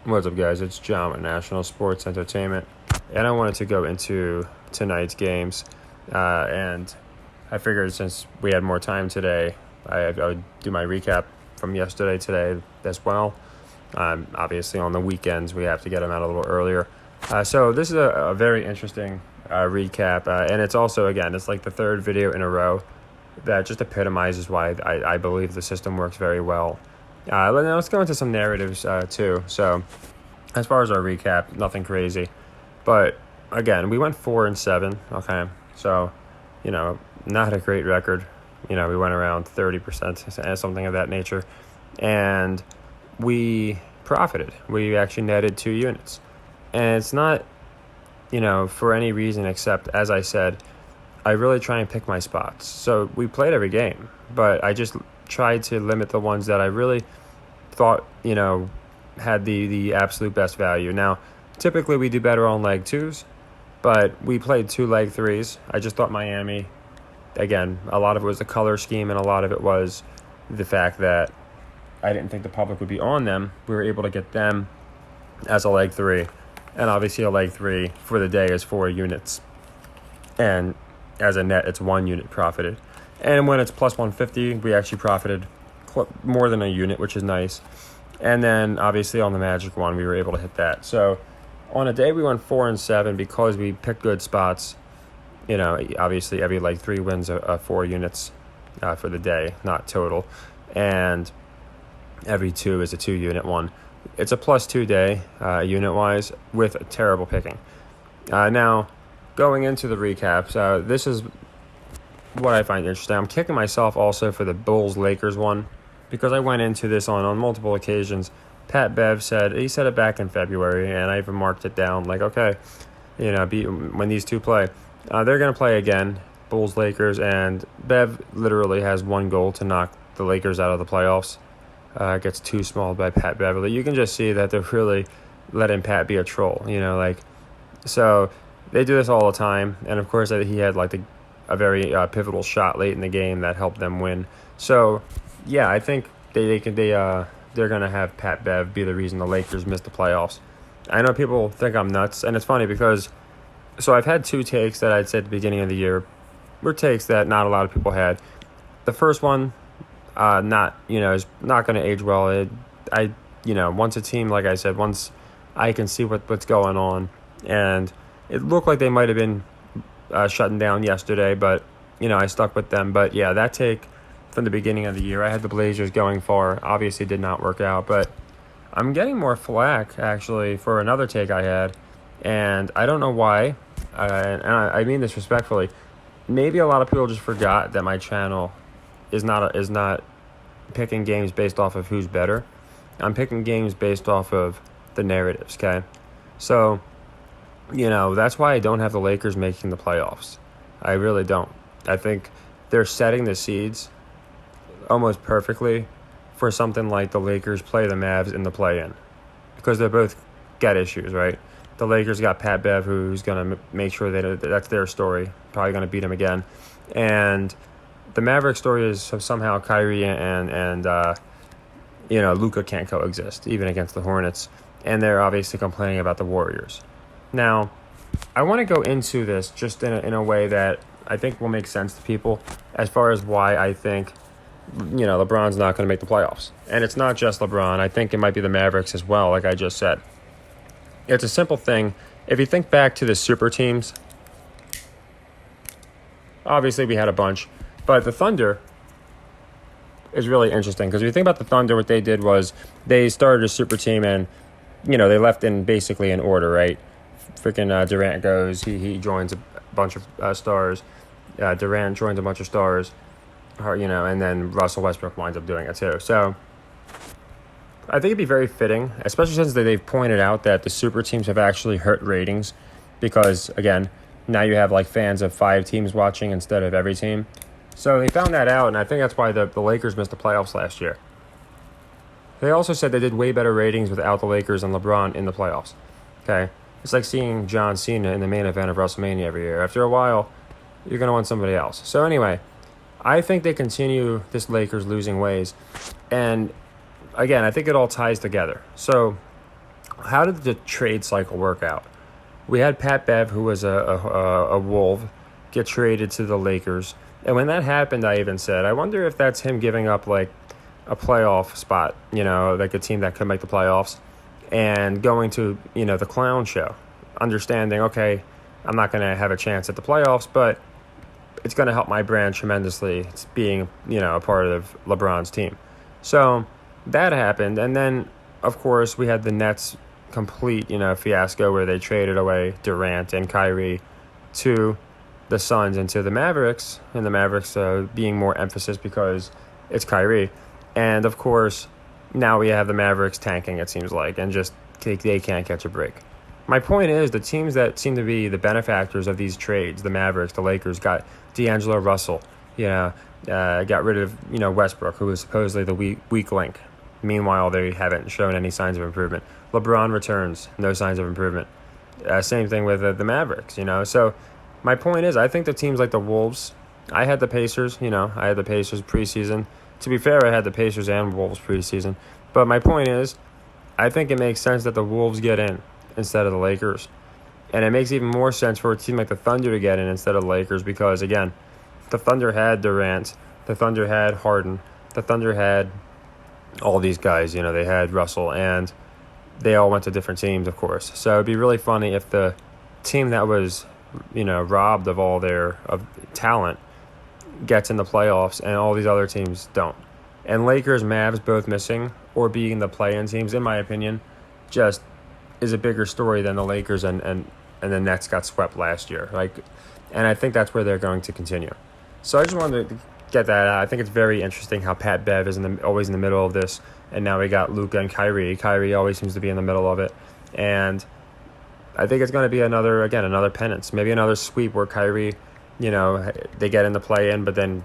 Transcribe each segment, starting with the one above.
What's up, guys? It's John with National Sports Entertainment, and I wanted to go into tonight's games. And I figured since we had more time today, I would do my recap from yesterday today as well. Obviously, on the weekends, we have to get them out a little earlier. So this is a very interesting recap, and it's also, again, it's like the third video in a row that just epitomizes why I believe the system works very well. Let's go into some narratives too. So, as far as our recap, nothing crazy, but again, we went 4-7. Okay, so not a great record. We went around 30%, something of that nature, and we profited. We actually netted 2 units, and it's not for any reason except, as I said, I really try and pick my spots. So we played every game, but I just tried to limit the ones that I really thought, had the absolute best value. Now, typically we do better on leg 2s, but we played 2 leg 3s. I just thought Miami, again, a lot of it was the color scheme, and a lot of it was the fact that I didn't think the public would be on them. We were able to get them as a leg 3, and obviously a leg 3 for the day is 4 units. And as a net, it's 1 unit profited. And when it's plus 150, we actually profited more than a unit, which is nice. And then obviously on the Magic one, we were able to hit that. So on a day we went 4-7 because we picked good spots. Obviously every leg 3 wins 4 units for the day, not total. And every 2 is a 2 unit one. It's a plus 2 day unit wise with a terrible picking. Now, going into the recaps, this is what I find interesting. I'm kicking myself also for the Bulls-Lakers one because I went into this on multiple occasions. Pat Bev said it back in February, and I even marked it down like, okay, when these two play, they're going to play again, Bulls-Lakers, and Bev literally has one goal to knock the Lakers out of the playoffs. Gets too small by Pat Beverly. You can just see that they're really letting Pat be a troll, so they do this all the time, and of course he had a very pivotal shot late in the game that helped them win. So, yeah, I think they're gonna have Pat Bev be the reason the Lakers missed the playoffs. I know people think I'm nuts, and it's funny because I've had 2 takes that I'd said at the beginning of the year were takes that not a lot of people had. The first one, is not going to age well. Once a team, like I said, once I can see what's going on, and it looked like they might have been shutting down yesterday, but I stuck with them. But yeah, that take from the beginning of the year, I had the Blazers going far. Obviously, did not work out, but I'm getting more flack actually for another take I had, and I don't know why. And I mean this respectfully. Maybe a lot of people just forgot that my channel is not picking games based off of who's better. I'm picking games based off of the narratives. Okay, so. That's why I don't have the Lakers making the playoffs. I really don't. I think they're setting the seeds almost perfectly for something like the Lakers play the Mavs in the play-in, because they both got issues, right? The Lakers got Pat Bev, who's going to make sure that's their story, probably going to beat him again. And the Mavericks story is somehow Kyrie and Luka can't coexist, even against the Hornets. And they're obviously complaining about the Warriors. Now, I want to go into this just in a way that I think will make sense to people as far as why I think, LeBron's not going to make the playoffs. And it's not just LeBron. I think it might be the Mavericks as well, like I just said. It's a simple thing. If you think back to the super teams, obviously we had a bunch, but the Thunder is really interesting because if you think about the Thunder, what they did was they started a super team and, they left in basically an order, right? Freaking Durant goes, he joins a bunch of stars. Durant joins a bunch of stars, and then Russell Westbrook winds up doing it too. So I think it'd be very fitting, especially since they've pointed out that the super teams have actually hurt ratings because, again, now you have fans of 5 teams watching instead of every team. So they found that out, and I think that's why the Lakers missed the playoffs last year. They also said they did way better ratings without the Lakers and LeBron in the playoffs. Okay? It's like seeing John Cena in the main event of WrestleMania every year. After a while, you're going to want somebody else. So anyway, I think they continue this Lakers losing ways. And again, I think it all ties together. So how did the trade cycle work out? We had Pat Bev, who was a Wolf, get traded to the Lakers. And when that happened, I even said, I wonder if that's him giving up like a playoff spot, like a team that could make the playoffs, and going to, the clown show, understanding, okay, I'm not going to have a chance at the playoffs, but it's going to help my brand tremendously. It's being, a part of LeBron's team. So that happened. And then, of course, we had the Nets complete, fiasco where they traded away Durant and Kyrie to the Suns and to the Mavericks, and the Mavericks being more emphasis because it's Kyrie. And, of course, now we have the Mavericks tanking, it seems like, and just they can't catch a break. My point is the teams that seem to be the benefactors of these trades, the Mavericks, the Lakers, got D'Angelo Russell, got rid of, Westbrook, who was supposedly the weak link. Meanwhile, they haven't shown any signs of improvement. LeBron returns, no signs of improvement. Same thing with the Mavericks, So my point is, I think the teams like the Wolves, I had the Pacers, I had the Pacers preseason. To be fair, I had the Pacers and Wolves preseason. But my point is, I think it makes sense that the Wolves get in instead of the Lakers. And it makes even more sense for a team like the Thunder to get in instead of the Lakers because, again, the Thunder had Durant, the Thunder had Harden, the Thunder had all these guys, they had Russell, and they all went to different teams, of course. So it'd be really funny if the team that was, robbed of all their talent gets in the playoffs and all these other teams don't. And Lakers, Mavs both missing or being the play-in teams, in my opinion, just is a bigger story than the Lakers and the Nets got swept last year. And I think that's where they're going to continue. So I just wanted to get that out. I think it's very interesting how Pat Bev is always in the middle of this, and now we got Luka and Kyrie. Kyrie always seems to be in the middle of it, and I think it's going to be another penance, maybe another sweep where Kyrie, they get in the play-in, but then,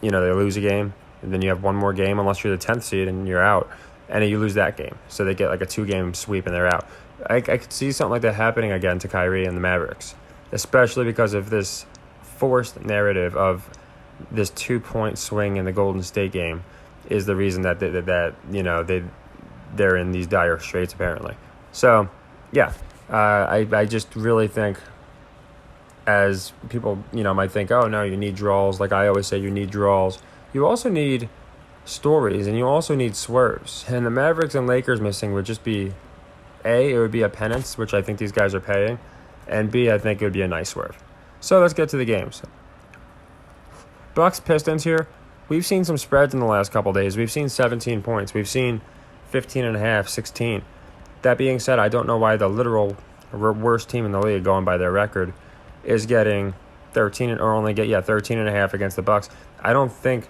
they lose a game, and then you have one more game unless you're the 10th seed and you're out, and you lose that game. So they get like a 2-game sweep and they're out. I could see something like that happening again to Kyrie and the Mavericks, especially because of this forced narrative of this 2-point swing in the Golden State game is the reason that they're in these dire straits apparently. So yeah, I just really think, as people might think, oh no, you need draws. Like I always say, you need draws. You also need stories, and you also need swerves. And the Mavericks and Lakers missing would just be it would be a penance, which I think these guys are paying, and B, I think it would be a nice swerve. So let's get to the games. Bucks Pistons here. We've seen some spreads in the last couple days. We've seen 17 points. We've seen 15.5, 16. That being said, I don't know why the literal worst team in the league, going by their record, is getting 13.5 against the Bucks. I don't think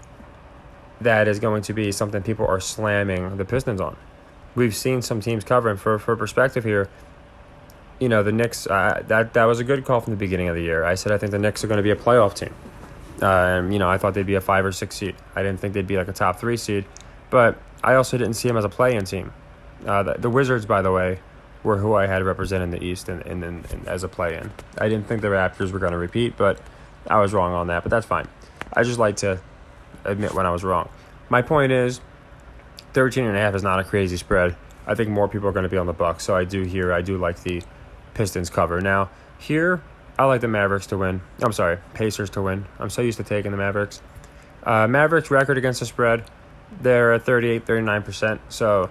that is going to be something people are slamming the Pistons on. We've seen some teams covering. For perspective here, the Knicks, that was a good call from the beginning of the year. I said I think the Knicks are going to be a playoff team. I thought they'd be a 5 or 6 seed. I didn't think they'd be like a top 3 seed, but I also didn't see them as a play-in team. The Wizards, by the way, were who I had represented in the East and as a play-in. I didn't think the Raptors were going to repeat, but I was wrong on that, but that's fine. I just like to admit when I was wrong. My point is, 13.5 is not a crazy spread. I think more people are going to be on the Bucks, so I do like the Pistons cover. Now, here, I like the Mavericks to win. I'm sorry, Pacers to win. I'm so used to taking the Mavericks. Mavericks record against the spread, they're at 38, 39%. So,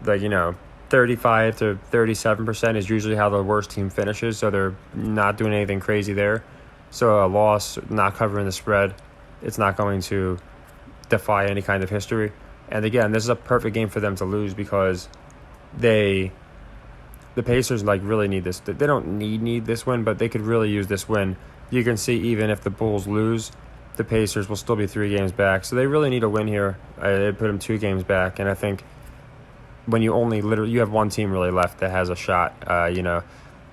35 to 37% is usually how the worst team finishes. So they're not doing anything crazy there. So a loss, not covering the spread, it's not going to defy any kind of history. And again, this is a perfect game for them to lose because the Pacers really need this. They don't need this win, but they could really use this win. You can see even if the Bulls lose, the Pacers will still be 3 games back. So they really need a win here. They put them 2 games back, and I think when you have one team really left that has a shot.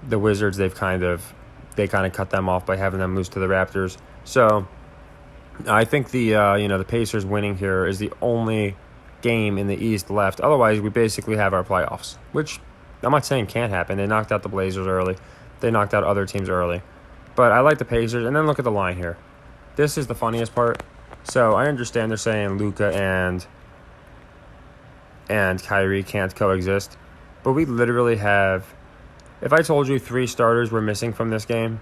The Wizards, they kind of cut them off by having them lose to the Raptors. So I think the Pacers winning here is the only game in the East left. Otherwise, we basically have our playoffs, which I'm not saying can't happen. They knocked out the Blazers early. They knocked out other teams early. But I like the Pacers. And then look at the line here. This is the funniest part. So I understand they're saying Luka and Kyrie can't coexist. But we literally have, if I told you 3 starters were missing from this game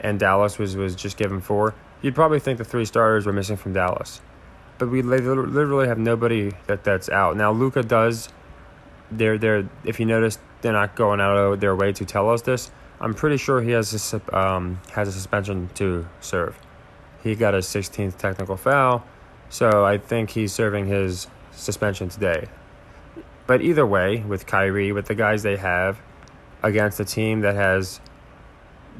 and Dallas was just given 4, you'd probably think the 3 starters were missing from Dallas. But we literally have nobody that's out. Now, Luka does, they're if you notice, they're not going out of their way to tell us this. I'm pretty sure he has a suspension to serve. He got a 16th technical foul, so I think he's serving his suspension today. But either way, with Kyrie, with the guys they have, against a team that has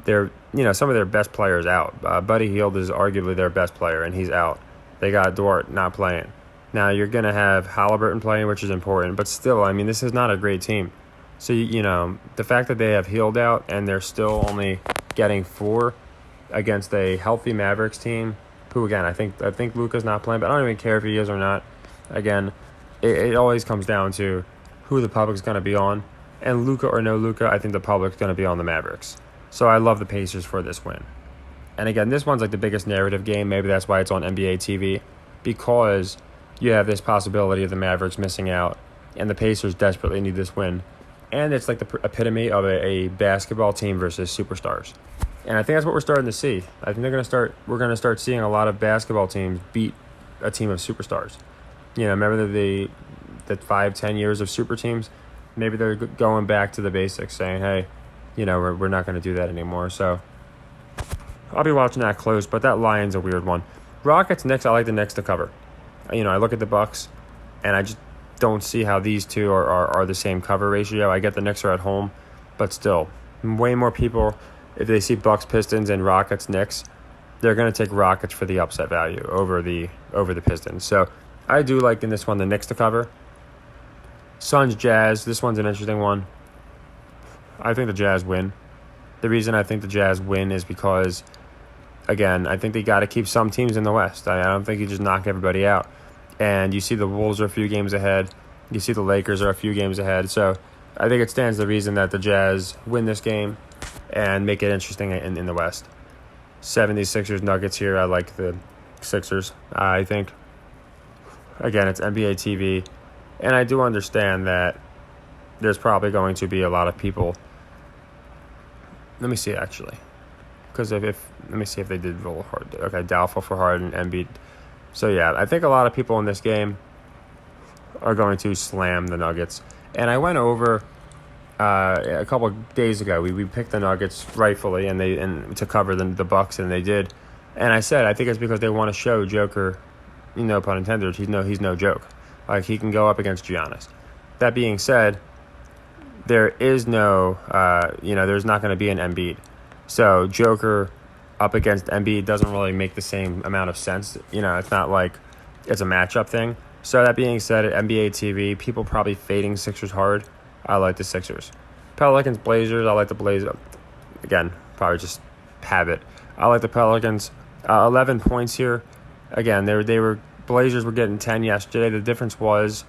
some of their best players out. Buddy Hield is arguably their best player, and he's out. They got Dort not playing. Now, you're going to have Halliburton playing, which is important, but still, I mean, this is not a great team. So, the fact that they have Hield out and they're still only getting 4 against a healthy Mavericks team, who, again, I think Luka's not playing, but I don't even care if he is or not. Again, it always comes down to who the public's going to be on. And Luka or no Luka, I think the public's going to be on the Mavericks. So I love the Pacers for this win. And again, this one's like the biggest narrative game. Maybe that's why it's on NBA TV, because you have this possibility of the Mavericks missing out, and the Pacers desperately need this win. And it's like the epitome of a basketball team versus superstars. And I think that's what we're starting to see. I think we're going to start seeing a lot of basketball teams beat a team of superstars. Remember the 5-10 years of super teams? Maybe they're going back to the basics, saying, hey, we're not going to do that anymore. So I'll be watching that close, but that line's a weird one. Rockets, Knicks, I like the Knicks to cover. I look at the Bucks, and I just don't see how these two are the same cover ratio. I get the Knicks are at home, but still, way more people, if they see Bucks, Pistons, and Rockets, Knicks, they're going to take Rockets for the upset value over the Pistons. So I do like in this one the Knicks to cover. Suns, Jazz, this one's an interesting one. I think the Jazz win. The reason I think the Jazz win is because, again, I think they got to keep some teams in the West. I don't think you just knock everybody out. And you see the Wolves are a few games ahead. You see the Lakers are a few games ahead. So I think it stands to reason that the Jazz win this game and make it interesting in the West. 76ers, Nuggets here. I like the Sixers, I think. Again, it's NBA TV. And I do understand that there's probably going to be a lot of people. Let me see, actually. Because let me see if they did roll hard. Okay, doubtful for Harden and Embiid. So, yeah, I think a lot of people in this game are going to slam the Nuggets. And I went over a couple of days ago. We picked the Nuggets rightfully and to cover the Bucks, and they did. And I said I think it's because they want to show Joker, no pun intended, he's no joke. Like, he can go up against Giannis. That being said, there is no, there's not going to be an Embiid. So Joker up against Embiid doesn't really make the same amount of sense. It's not like it's a matchup thing. So that being said, at NBA TV, people probably fading Sixers hard. I like the Sixers. Pelicans, Blazers, I like the Blazers. Again, probably just habit. I like the Pelicans. 11 points here. Again, Blazers were getting 10 yesterday. The difference was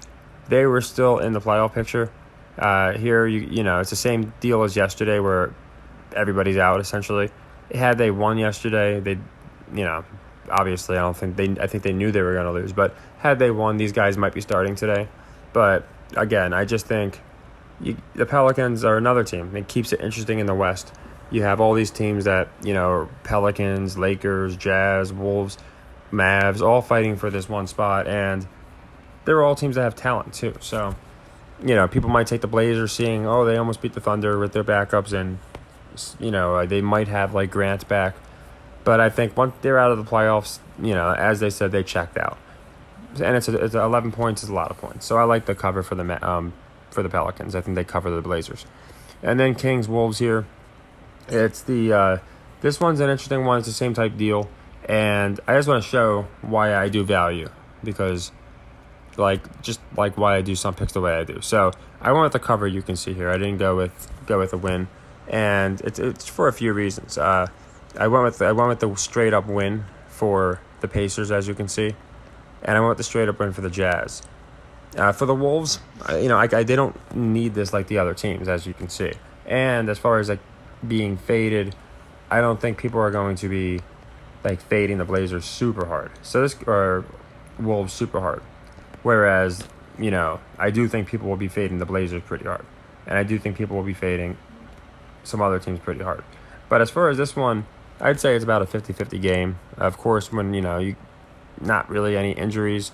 they were still in the playoff picture. Here, it's the same deal as yesterday where everybody's out, essentially. Had they won yesterday, obviously I think they knew they were going to lose. But had they won, these guys might be starting today. But again, I just think the Pelicans are another team. It keeps it interesting in the West. You have all these teams that, Pelicans, Lakers, Jazz, Wolves, Mavs, all fighting for this one spot, and they're all teams that have talent too. So, people might take the Blazers seeing, they almost beat the Thunder with their backups, and, they might have, like, Grant back. But I think once they're out of the playoffs, as they said, they checked out. And it's 11 points is a lot of points. So I like the cover for the Pelicans. I think they cover the Blazers. And then Kings, Wolves here. It's this one's an interesting one. It's the same type deal. And I just want to show why I do value, because just why I do some picks the way I do. So I went with the cover. You can see here. I didn't go with a win, and it's for a few reasons. I went with the straight up win for the Pacers, as you can see, and I went with the straight up win for the Jazz. For the Wolves, they don't need this like the other teams, as you can see. And as far as being faded, I don't think people are going to be fading the Blazers super hard. Or Wolves super hard. Whereas, I do think people will be fading the Blazers pretty hard. and I do think people will be fading some other teams pretty hard. But as far as this one, I'd say it's about a 50-50 game. Of course, when you not really any injuries,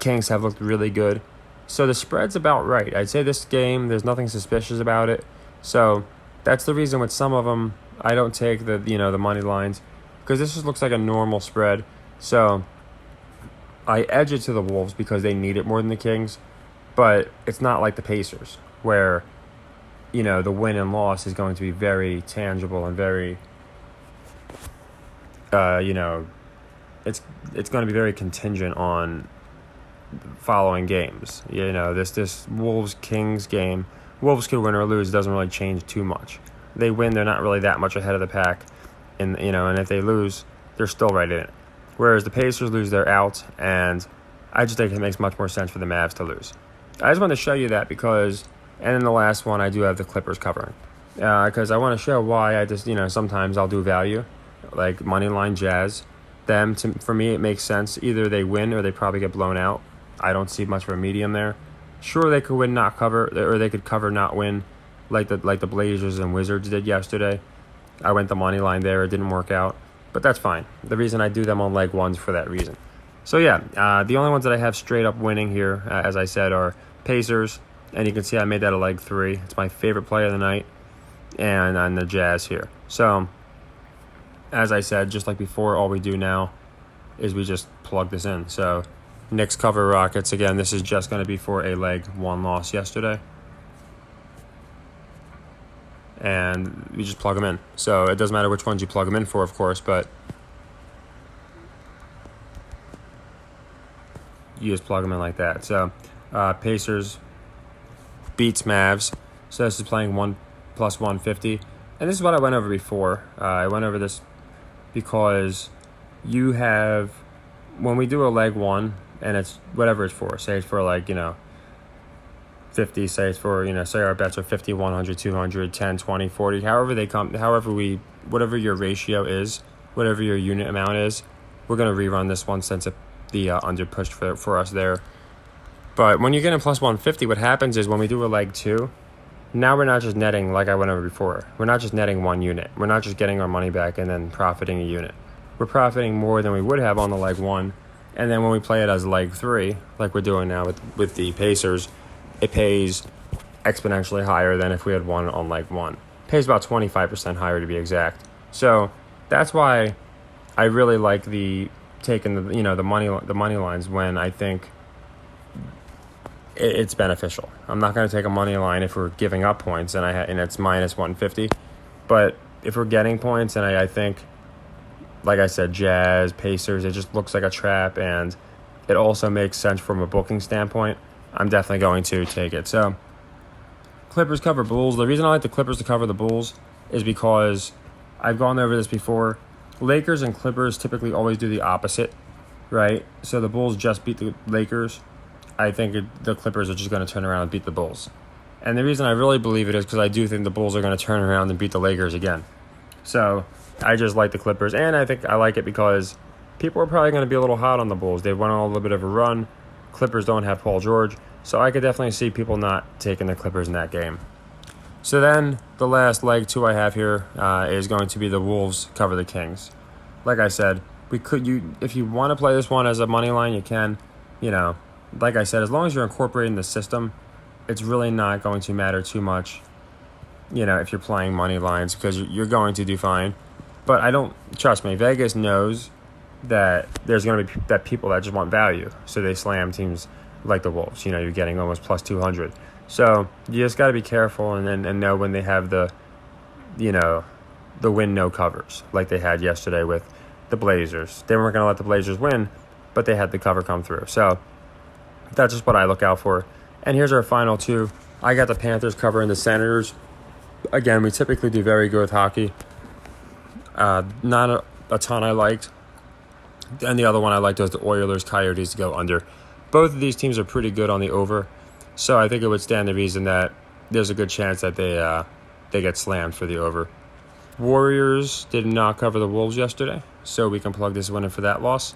Kings have looked really good. So the spread's about right. I'd say this game, there's nothing suspicious about it. So that's the reason with some of them, I don't take the money lines, because this just looks like a normal spread. So I edge it to the Wolves because they need it more than the Kings. But it's not like the Pacers, where the win and loss is going to be very tangible and very, it's going to be very contingent on following games. This Wolves-Kings game, Wolves could win or lose. It doesn't really change too much. They win, they're not really that much ahead of the pack. And if they lose, they're still right in it. Whereas the Pacers lose, they're out. And I just think it makes much more sense for the Mavs to lose. I just want to show you that because, and in the last one, I do have the Clippers covering. Because I want to show why I just, sometimes I'll do value, like moneyline Jazz. For me, it makes sense. Either they win or they probably get blown out. I don't see much of a medium there. Sure, they could win, not cover, or they could cover, not win, like the Blazers and Wizards did yesterday. I went the money line there. It didn't work out, but that's fine. The reason I do them on leg ones for that reason. So yeah, the only ones that I have straight up winning here, as I said, are Pacers, and you can see I made that a leg 3. It's my favorite play of the night, and on the Jazz here. So as I said, just like before, all we do now is we just plug this in. So Knicks cover Rockets. Again, this is just going to be for a leg 1 loss yesterday. And we just plug them in. So it doesn't matter which ones you plug them in for, of course, but you just plug them in like that. So Pacers beats Mavs. So this is playing 1 plus 150. And this is what I went over before. I went over this because you have, when we do a leg 1, and it's whatever it's for, say it's for 50, say it's for, say our bets are 50, 100, 200, 10, 20, 40, whatever your ratio is, whatever your unit amount is, we're going to rerun this one since the under pushed for us there. But when you get in plus 150, what happens is when we do a leg 2, now we're not just netting like I went over before. We're not just netting 1 unit. We're not just getting our money back and then profiting a unit. We're profiting more than we would have on the leg 1. And then when we play it as leg 3, like we're doing now with the Pacers, it pays exponentially higher than if we had won on leg 1. It pays about 25% higher to be exact. So that's why I really like taking the money lines when I think it's beneficial. I'm not going to take a money line if we're giving up points and it's minus 150. But if we're getting points, and I think, like I said, Jazz, Pacers, it just looks like a trap, and it also makes sense from a booking standpoint, I'm definitely going to take it. So Clippers cover Bulls. The reason I like the Clippers to cover the Bulls is because I've gone over this before. Lakers and Clippers typically always do the opposite, right? So the Bulls just beat the Lakers. I think the Clippers are just going to turn around and beat the Bulls. And the reason I really believe it is because I do think the Bulls are going to turn around and beat the Lakers again. So I just like the Clippers, and I think I like it because people are probably going to be a little hot on the Bulls. They've went on a little bit of a run. Clippers don't have Paul George, so I could definitely see people not taking the Clippers in that game. So then the last leg 2 I have here is going to be the Wolves cover the Kings. Like I said, if you want to play this one as a money line, you can. Like I said, as long as you're incorporating the system, it's really not going to matter too much, if you're playing money lines, because you're going to do fine. But trust me, Vegas knows that there's going to be people that just want value. So they slam teams like the Wolves. You're getting almost plus 200. So you just got to be careful and know when they have the win no covers like they had yesterday with the Blazers. They weren't going to let the Blazers win, but they had the cover come through. So that's just what I look out for. And here's our final 2. I got the Panthers covering the Senators. Again, we typically do very good with hockey. Not a ton I liked. And the other one I liked was the Oilers Coyotes to go under. Both of these teams are pretty good on the over. So I think it would stand to reason that there's a good chance that they get slammed for the over. Warriors did not cover the Wolves yesterday, so we can plug this one in for that loss.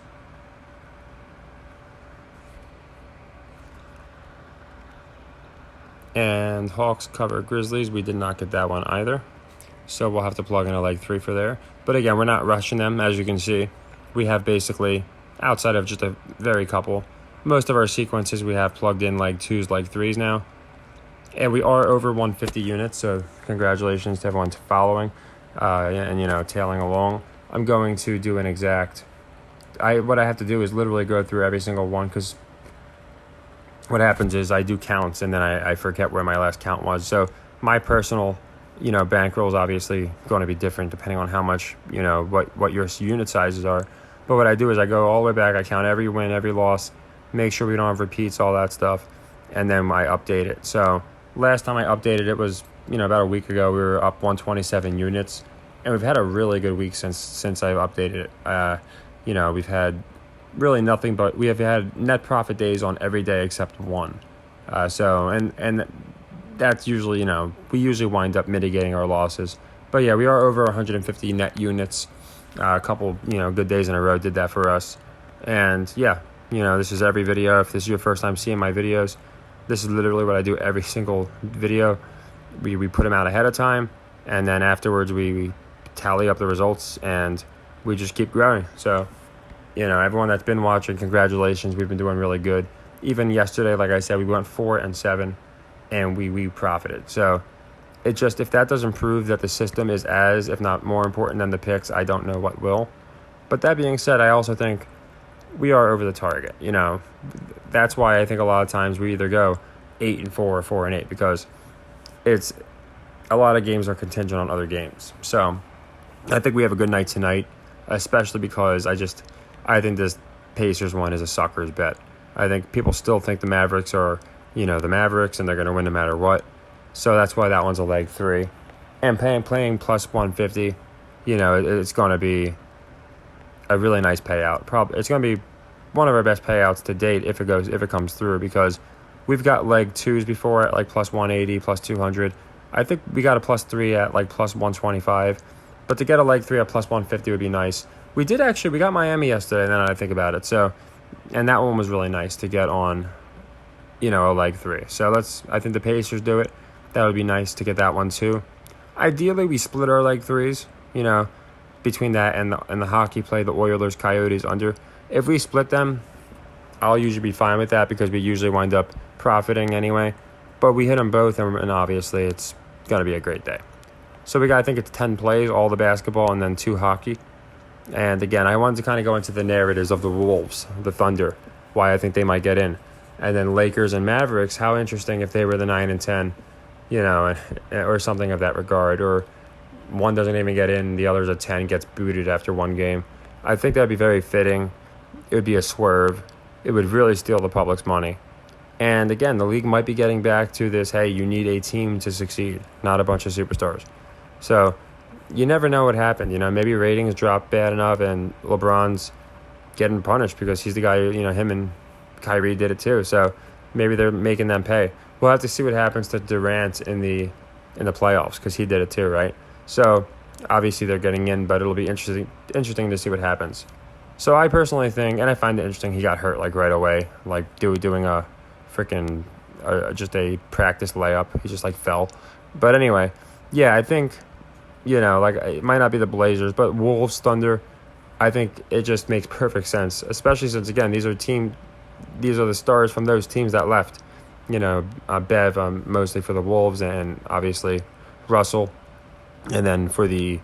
And Hawks cover Grizzlies. We did not get that one either. So we'll have to plug in a leg 3 for there. But again, we're not rushing them. As you can see, we have basically, outside of just a very couple, most of our sequences we have plugged in leg 2s, leg 3s now. And we are over 150 units, so congratulations to everyone following and tailing along. I'm going to do an exact... what I have to do is literally go through every single one, because what happens is I do counts and then I forget where my last count was. So my personal, bankroll is obviously going to be different depending on how much, what your unit sizes are. But what I do is I go all the way back, I count every win, every loss, make sure we don't have repeats, all that stuff, and then I update it. So last time I updated it was, about a week ago. We were up 127 units, and we've had a really good week since I've updated it. We've had really nothing, but we have had net profit days on every day except one. And that's usually, we usually wind up mitigating our losses. But yeah, we are over 150 net units. A couple, good days in a row did that for us. And yeah, this is every video. If this is your first time seeing my videos, this is literally what I do every single video. We put them out ahead of time, and then afterwards we tally up the results, and we just keep growing. So, everyone that's been watching, congratulations. We've been doing really good. Even yesterday, like I said, we went 4-7, and we profited. So it just, if that doesn't prove that the system is as, if not more important than the picks, I don't know what will. But that being said, I also think we are over the target. That's why I think a lot of times we either go 8-4 or 4-8, because it's a lot of games are contingent on other games. So I think we have a good night tonight, especially because I think this Pacers one is a sucker's bet. I think people still think the Mavericks are, the Mavericks, and they're going to win no matter what. So that's why that one's a leg 3. And playing plus 150, it's going to be a really nice payout. Probably it's going to be one of our best payouts to date if it comes through, because we've got leg 2s before at like plus 180, plus 200. I think we got a plus 3 at like plus 125. But to get a leg 3 at plus 150 would be nice. We got Miami yesterday, now that I think about it. So, and that one was really nice to get on, a leg 3. So I think the Pacers do it. That would be nice to get that one too. Ideally, we split our leg 3s, between that and the hockey play, the Oilers, Coyotes under. If we split them, I'll usually be fine with that, because we usually wind up profiting anyway. But we hit them both, and obviously it's going to be a great day. So I think it's 10 plays, all the basketball, and then 2 hockey. And again, I wanted to kind of go into the narratives of the Wolves, the Thunder, why I think they might get in. And then Lakers and Mavericks, how interesting if they were the 9 and 10, or something of that regard. Or one doesn't even get in, the other's a 10, gets booted after one game. I think that'd be very fitting. It would be a swerve. It would really steal the public's money. And again, the league might be getting back to this, hey, you need a team to succeed, not a bunch of superstars. So you never know what happened. Maybe ratings drop bad enough and LeBron's getting punished because he's the guy, him and Kyrie did it too. So maybe they're making them pay. We'll have to see what happens to Durant in the playoffs, because he did it too, right? So obviously they're getting in, but it'll be interesting to see what happens. So I personally think, and I find it interesting, he got hurt like right away, like doing a freaking just a practice layup. He just like fell. But anyway, yeah, I think, it might not be the Blazers, but Wolves, Thunder, I think it just makes perfect sense, especially since, again, these are the stars from those teams that left. Bev mostly for the Wolves, and obviously Russell. And then for the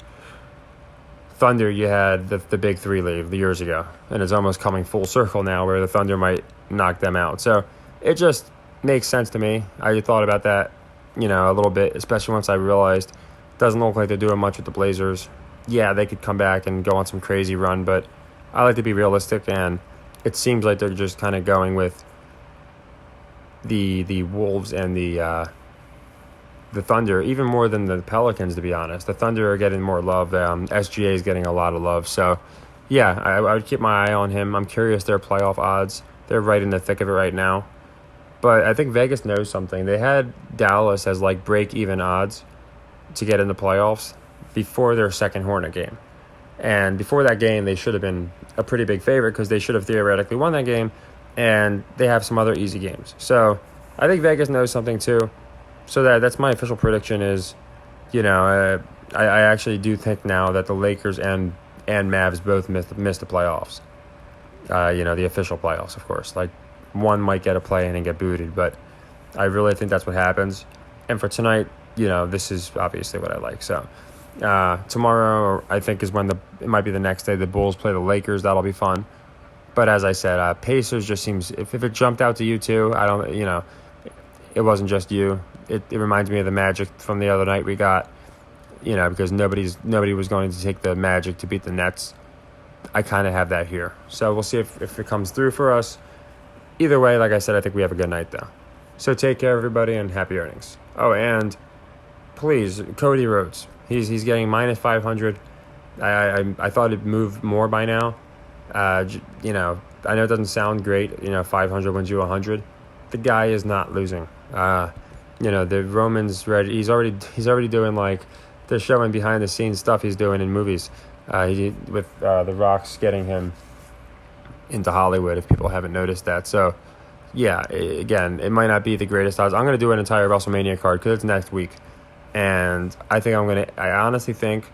Thunder, you had the big 3 leave years ago, and it's almost coming full circle now where the Thunder might knock them out. So it just makes sense to me. I thought about that, a little bit, especially once I realized it doesn't look like they're doing much with the Blazers. Yeah, they could come back and go on some crazy run, but I like to be realistic, and it seems like they're just kind of going with the Wolves and the Thunder, even more than the Pelicans, to be honest. The Thunder are getting more love. SGA is getting a lot of love. So, yeah, I would keep my eye on him. I'm curious their playoff odds. They're right in the thick of it right now. But I think Vegas knows something. They had Dallas as like break-even odds to get in the playoffs before their second Hornet game. And before that game, they should have been a pretty big favorite, because they should have theoretically won that game. And they have some other easy games. So I think Vegas knows something too. So that's my official prediction is, I actually do think now that the Lakers and Mavs both missed the playoffs. The official playoffs, of course. Like, one might get a play in and get booted, but I really think that's what happens. And for tonight, this is obviously what I like. So tomorrow, I think, is when it might be the next day. The Bulls play the Lakers. That'll be fun. But as I said, Pacers just seems, if it jumped out to you too, I don't, it wasn't just you. It reminds me of the Magic from the other night we got, because nobody was going to take the Magic to beat the Nets. I kind of have that here. So we'll see if it comes through for us. Either way, like I said, I think we have a good night, though. So take care, everybody, and happy earnings. Oh, and please, Cody Rhodes. He's getting minus 500. I thought it'd move more by now. I know it doesn't sound great. 500 wins you 100. The guy is not losing. The Roman's ready. He's already doing, like, they're showing behind the scenes stuff he's doing in movies. With The Rock's getting him into Hollywood, if people haven't noticed that. So, yeah, again, it might not be the greatest odds. I'm going to do an entire WrestleMania card because it's next week. And I honestly think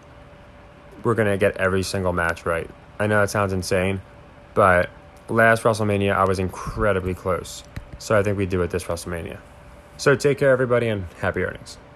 we're going to get every single match right. I know that sounds insane, but last WrestleMania, I was incredibly close. So I think we do it this WrestleMania. So take care, everybody, and happy earnings.